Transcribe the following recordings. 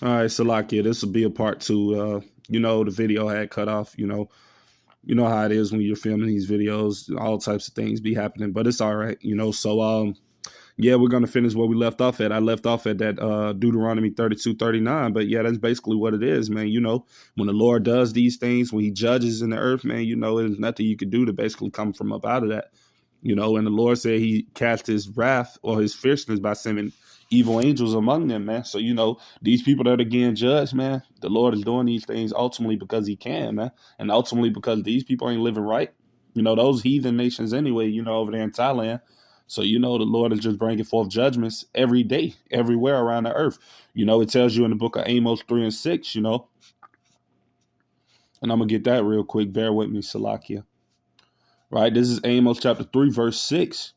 All right, Salakia, this will be a part two. The video had cut off. You know how it is when you're filming these videos. All types of things be happening, but it's all right. So yeah, we're gonna finish where we left off at. I left off at that Deuteronomy 32:39. But yeah, that's basically what it is, man. When the Lord does these things, when He judges in the earth, man, there's nothing you can do to basically come from up out of that. And the Lord said He cast His wrath or His fierceness by sending evil angels among them, man. So these people that are getting judged, man, the Lord is doing these things ultimately because He can, man, and ultimately because these people ain't living right. Those heathen nations anyway. Over there in Thailand. So the Lord is just bringing forth judgments every day, everywhere around the earth. It tells you in the book of Amos 3:6. And I'm gonna get that real quick. Bear with me, Salakia. Right, this is Amos chapter 3, verse 6.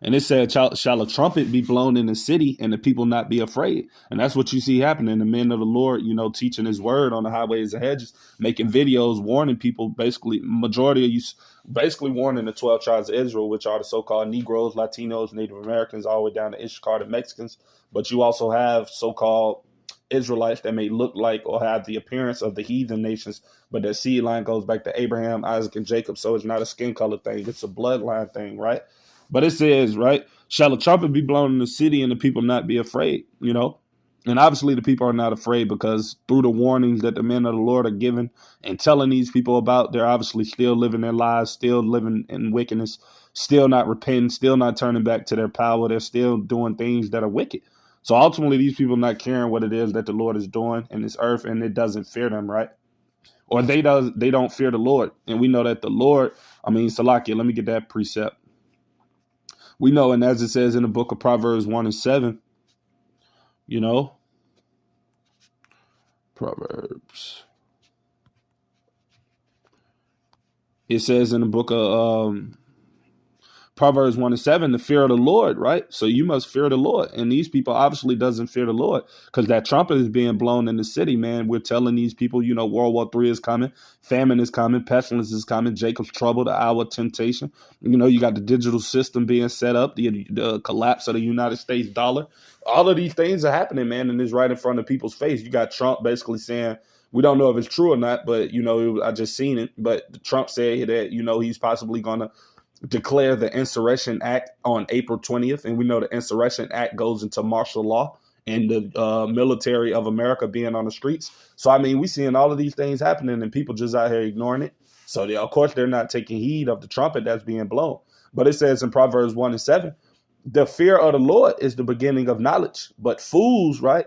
And it said, shall a trumpet be blown in the city and the people not be afraid? And that's what you see happening. The men of the Lord, teaching His word on the highways and hedges, making videos, warning people, basically, majority of you, basically warning the 12 tribes of Israel, which are the so-called Negroes, Latinos, Native Americans, all the way down to Issachar, the Mexicans. But you also have so-called Israelites that may look like or have the appearance of the heathen nations, but their seed line goes back to Abraham, Isaac, and Jacob. So it's not a skin color thing. It's a bloodline thing, right? But it says, right, shall a trumpet be blown in the city and the people not be afraid, And obviously the people are not afraid because through the warnings that the men of the Lord are giving and telling these people about, they're obviously still living their lives, still living in wickedness, still not repenting, still not turning back to their power. They're still doing things that are wicked. So ultimately these people not caring what it is that the Lord is doing in this earth, and it doesn't fear them, right? Or they don't fear the Lord. And we know that the Lord, Salakia, let me get that precept. We know, and as it says in the book of Proverbs 1:7, Proverbs. It says in the book of Proverbs 1:7, the fear of the Lord, right? So you must fear the Lord. And these people obviously doesn't fear the Lord because that trumpet is being blown in the city, man. We're telling these people, World War III is coming, famine is coming, pestilence is coming, Jacob's trouble, the hour of temptation. You got the digital system being set up, the collapse of the United States dollar. All of these things are happening, man, and it's right in front of people's face. You got Trump basically saying, we don't know if it's true or not, but, I just seen it. But Trump said that, he's possibly going to declare the Insurrection Act on April 20th. And we know the Insurrection Act goes into martial law and the military of America being on the streets. So, we seeing all of these things happening and people just out here ignoring it. So, of course, they're not taking heed of the trumpet that's being blown. But it says in Proverbs 1:7, the fear of the Lord is the beginning of knowledge. But fools, right,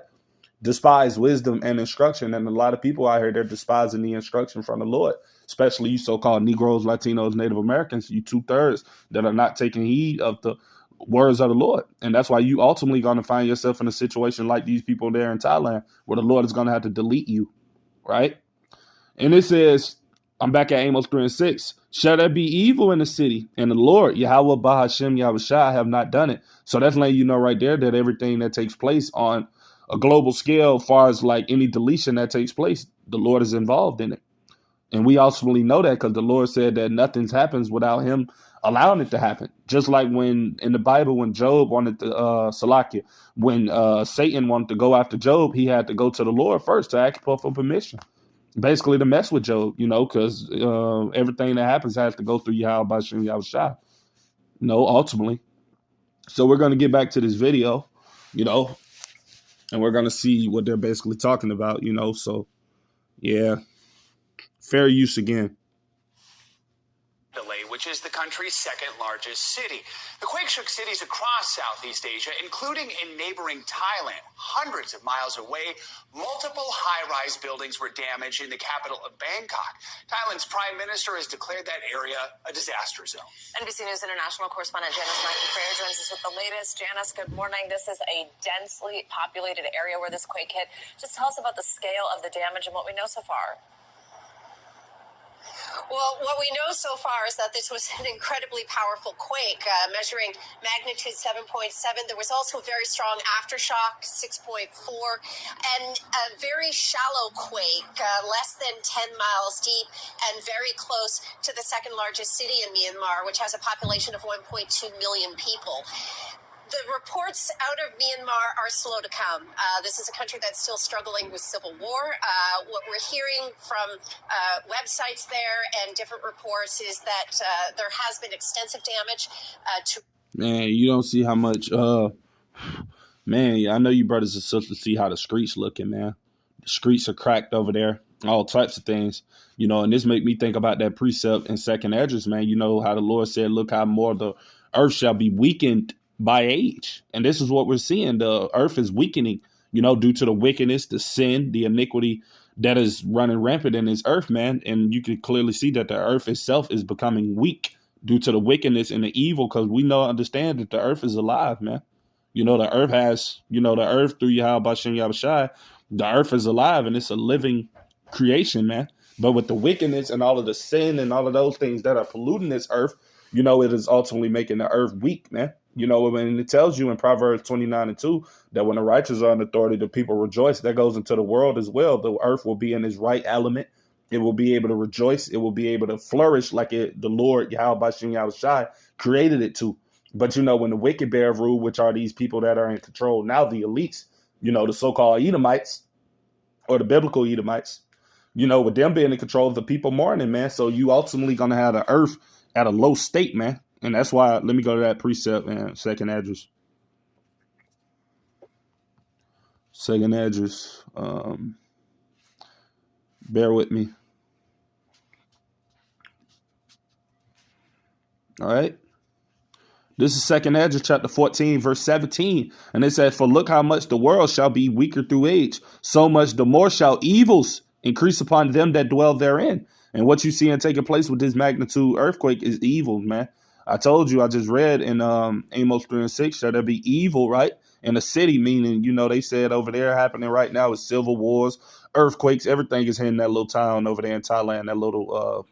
despise wisdom and instruction. And a lot of people out here, they're despising the instruction from the Lord, especially you so-called Negroes, Latinos, Native Americans, you 2/3 that are not taking heed of the words of the Lord. And that's why you ultimately going to find yourself in a situation like these people there in Thailand, where the Lord is going to have to delete you, right? And it says, I'm back at Amos 3:6. Shall there be evil in the city? And the Lord, Yahweh Bahashem Yahushua, have not done it. So that's letting you know right there that everything that takes place on a global scale, as far as like any deletion that takes place, the Lord is involved in it. And we ultimately know that because the Lord said that nothing happens without Him allowing it to happen. Just like when in the Bible, when Job wanted to, Salakia, when Satan wanted to go after Job, he had to go to the Lord first to ask for permission. Basically to mess with Job, because everything that happens has to go through Yahweh Bashem Yahushua, ultimately. So we're going to get back to this video, and we're going to see what they're basically talking about, so yeah, fair use again. Which is the country's second largest city. The quake shook cities across Southeast Asia, including in neighboring Thailand. Hundreds of miles away, multiple high-rise buildings were damaged in the capital of Bangkok. Thailand's prime minister has declared that area a disaster zone. NBC News international correspondent Janice Mackey-Frayer joins us with the latest. Janice, good morning. This is a densely populated area where this quake hit. Just tell us about the scale of the damage and what we know so far. Well, what we know so far is that this was an incredibly powerful quake, measuring magnitude 7.7. There was also a very strong aftershock, 6.4, and a very shallow quake, less than 10 miles deep and very close to the second largest city in Myanmar, which has a population of 1.2 million people. The reports out of Myanmar are slow to come. This is a country that's still struggling with civil war. What we're hearing from websites there and different reports is that there has been extensive damage to. Man, you don't see how much. Man, I know you brothers and sisters see how the streets looking, man. The streets are cracked over there. All types of things, you know, and this make me think about that precept in Second Esdras, man. You know how the Lord said, look how more the earth shall be weakened by age. And this is what we're seeing. The earth is weakening, you know, due to the wickedness, the sin, the iniquity that is running rampant in this earth, man. And you can clearly see that the earth itself is becoming weak due to the wickedness and the evil, because we understand that the earth is alive, man. You know, the earth has, you know, the earth through Yahweh Bashem Yahushai, the earth is alive and it's a living creation, man. But with the wickedness and all of the sin and all of those things that are polluting this earth, you know, it is ultimately making the earth weak, man. You know, when it tells you in Proverbs 29:2 that when the righteous are in authority, the people rejoice. That goes into the world as well. The earth will be in its right element. It will be able to rejoice. It will be able to flourish like the Lord, Yahweh Bashem Yahushai, created it to. But, you know, when the wicked bear rule, which are these people that are in control now, the elites, you know, the so-called Edomites or the biblical Edomites, you know, with them being in control of the people mourning, man. So you ultimately going to have the earth at a low state, man. And that's why, let me go to that precept, man. Second Esdras. Second Esdras. Bear with me. All right. This is Second Esdras chapter 14, verse 17. And it says, for look how much the world shall be weaker through age, so much the more shall evils increase upon them that dwell therein. And what you see and taking place with this magnitude earthquake is evil, man. I told you, I just read in Amos 3:6 that there be evil, right? In the city, meaning, you know, they said over there happening right now is civil wars, earthquakes, everything is hitting that little town over there in Thailand, that little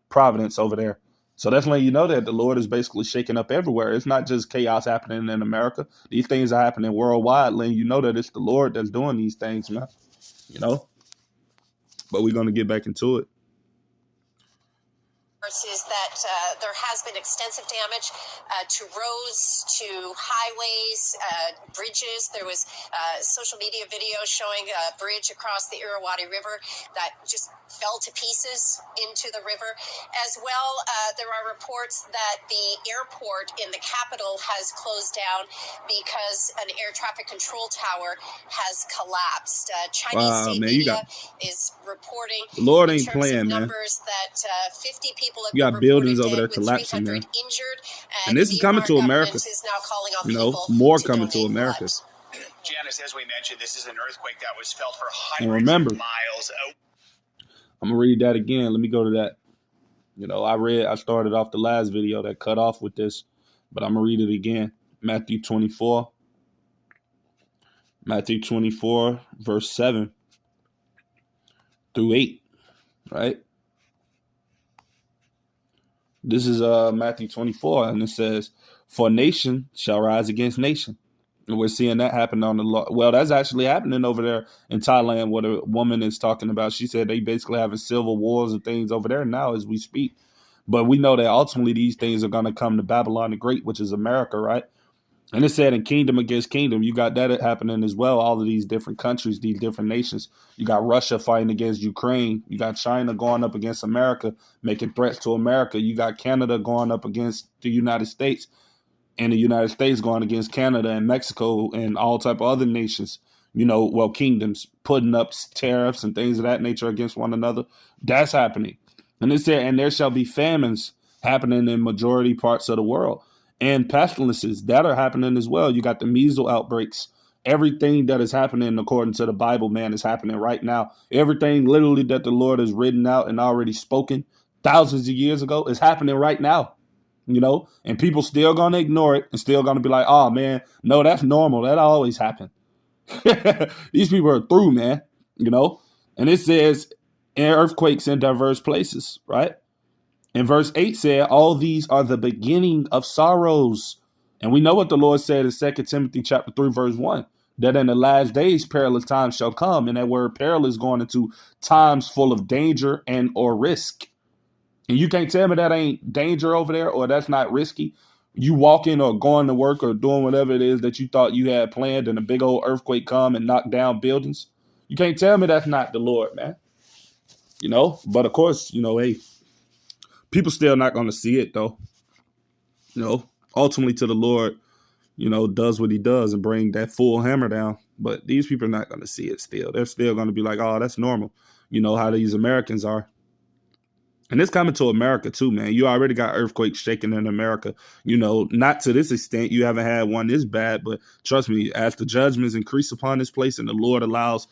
Providence over there. So that's when you know that the Lord is basically shaking up everywhere. It's not just chaos happening in America. These things are happening worldwide, letting you know that it's the Lord that's doing these things, man. You know? But we're going to get back into it. Is that there has been extensive damage to roads, to highways, bridges. There was social media video showing a bridge across the Irrawaddy River that just fell to pieces into the river. As well, there are reports that the airport in the capital has closed down because an air traffic control tower has collapsed. Chinese state media is reporting the Lord ain't playing, numbers that 50 people you got buildings over there collapsing, man. Injured, and this is coming to America. You know, more coming to America. Janice, as we mentioned, this is an earthquake that was felt for hundreds of miles. I'm going to read that again. Let me go to that. You know, I started off the last video that cut off with this, but I'm going to read it again. Matthew 24, verse 7 through 8, right? This is Matthew 24, and it says, for nation shall rise against nation. And we're seeing that happen on the law. Well, that's actually happening over there in Thailand, what a woman is talking about. She said they basically having civil wars and things over there now as we speak. But we know that ultimately these things are going to come to Babylon the Great, which is America, right? And it said in kingdom against kingdom, you got that happening as well. All of these different countries, these different nations. You got Russia fighting against Ukraine. You got China going up against America, making threats to America. You got Canada going up against the United States, and the United States going against Canada and Mexico and all type of other nations, you know, well, kingdoms putting up tariffs and things of that nature against one another. That's happening. And it said, and there shall be famines happening in majority parts of the world. And pestilences that are happening as well. You got the measles outbreaks. Everything that is happening according to the Bible, man, is happening right now. Everything literally that the Lord has written out and already spoken thousands of years ago is happening right now, you know, and people still going to ignore it and still going to be like, oh, man, no, that's normal. That always happened. These people are through, man, you know, and it says earthquakes in diverse places, right? And verse 8 said, all these are the beginning of sorrows. And we know what the Lord said in 2 Timothy chapter 3, verse 1, that in the last days perilous times shall come. And that word peril is going into times full of danger and or risk. And you can't tell me that ain't danger over there or that's not risky. You walking or going to work or doing whatever it is that you thought you had planned, and a big old earthquake come and knock down buildings. You can't tell me that's not the Lord, man. But of course, hey, people still not going to see it though. Ultimately to the Lord, does what he does and bring that full hammer down. But these people are not going to see it still. They're still going to be like, oh, that's normal. How these Americans are. And it's coming to America too, man. You already got earthquakes shaking in America. Not to this extent. You haven't had one this bad, but trust me, as the judgments increase upon this place and the Lord allows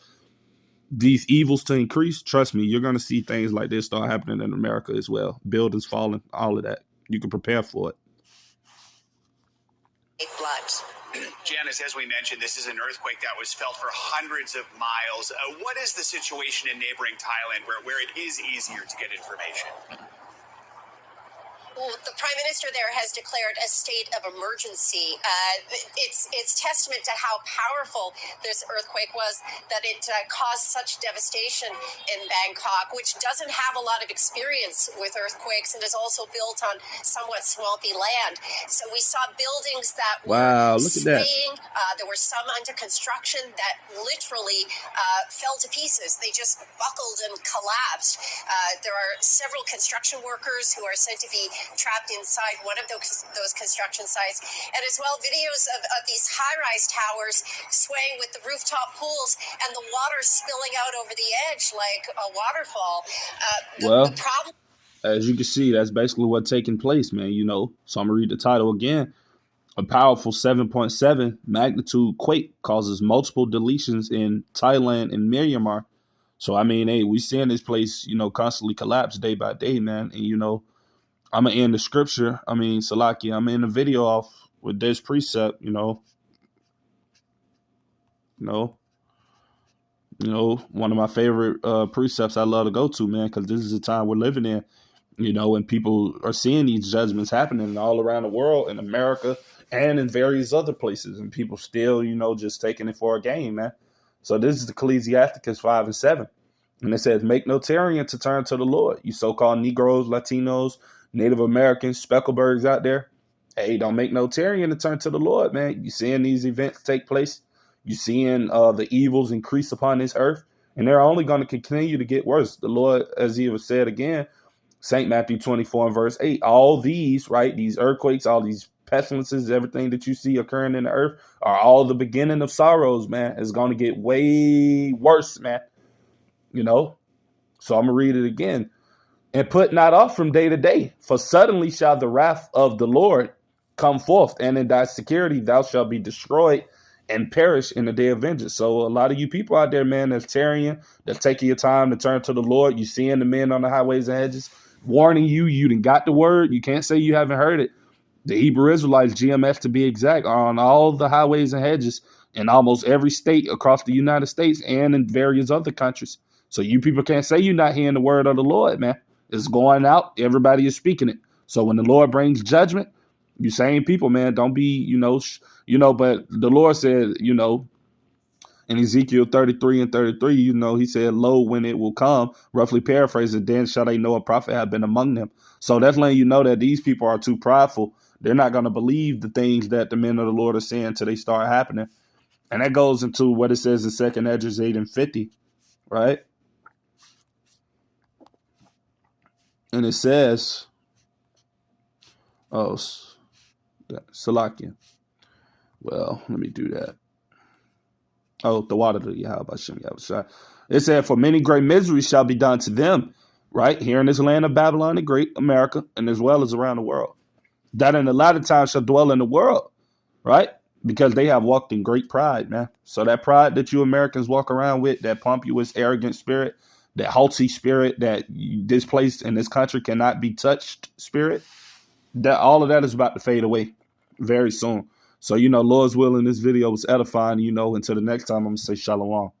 these evils to increase, trust me, you're going to see things like this start happening in America as well. Buildings falling, all of that. You can prepare for it. Janice, as we mentioned, this is an earthquake that was felt for hundreds of miles. What is the situation in neighboring Thailand where it is easier to get information? Well, the prime minister there has declared a state of emergency. It's testament to how powerful this earthquake was that it caused such devastation in Bangkok, which doesn't have a lot of experience with earthquakes and is also built on somewhat swampy land. So we saw buildings that were look at that. swaying. There were some under construction that literally fell to pieces. They just buckled and collapsed. There are several construction workers who are said to be trapped inside one of those construction sites, and as well videos of these high-rise towers swaying with the rooftop pools and the water spilling out over the edge like a waterfall. The problem, as you can see, that's basically what's taking place, man. So I'm gonna read the title again. A powerful 7.7 magnitude quake causes multiple deletions in Thailand and Myanmar. So I mean, hey, we seeing this place, constantly collapse day by day, man. And I'm going to end the scripture. Salakia, I'm in the video off with this precept, one of my favorite precepts I love to go to, man, because this is the time we're living in, and people are seeing these judgments happening all around the world, in America and in various other places, and people still, just taking it for a game, man. So this is Ecclesiasticus 5 and 7. And it says, make no tarrying to turn to the Lord, you so-called Negroes, Latinos, Native Americans, Specklebirds out there. Hey, don't make no tarrying to turn to the Lord, man. You seeing these events take place. You seeing the evils increase upon this earth. And they're only going to continue to get worse. The Lord, as he was said again, St. Matthew 24 and verse 8, all these, right, these earthquakes, all these pestilences, everything that you see occurring in the earth are all the beginning of sorrows, man. It's going to get way worse, man. So I'm going to read it again. And put not off from day to day, for suddenly shall the wrath of the Lord come forth, and in thy security thou shalt be destroyed and perish in the day of vengeance. So a lot of you people out there, man, that's tarrying, that's taking your time to turn to the Lord. You seeing the men on the highways and hedges warning you. You done got the word. You can't say you haven't heard it. The Hebrew Israelites, GMS to be exact, are on all the highways and hedges in almost every state across the United States and in various other countries. So you people can't say you're not hearing the word of the Lord, man. It's going out. Everybody is speaking it. So when the Lord brings judgment, you same people, man, don't be, but the Lord said, in Ezekiel 33 and 33, he said, lo, when it will come, roughly paraphrasing, then shall they know a prophet have been among them. So that's letting you know that these people are too prideful. They're not going to believe the things that the men of the Lord are saying until they start happening. And that goes into what it says in 2 Esdras 8 and 50, right? And it says, Salakia. Well, let me do that. The water to Yahweh. It said, for many great miseries shall be done to them, right? Here in this land of Babylon, the great America, and as well as around the world. That in the latter time shall dwell in the world, right? Because they have walked in great pride, man. So that pride that you Americans walk around with, that pompous, arrogant spirit, that haughty spirit, that this place and this country cannot be touched spirit, that all of that is about to fade away very soon. So, Lord's willing, this video was edifying, until the next time I'm going to say shalom.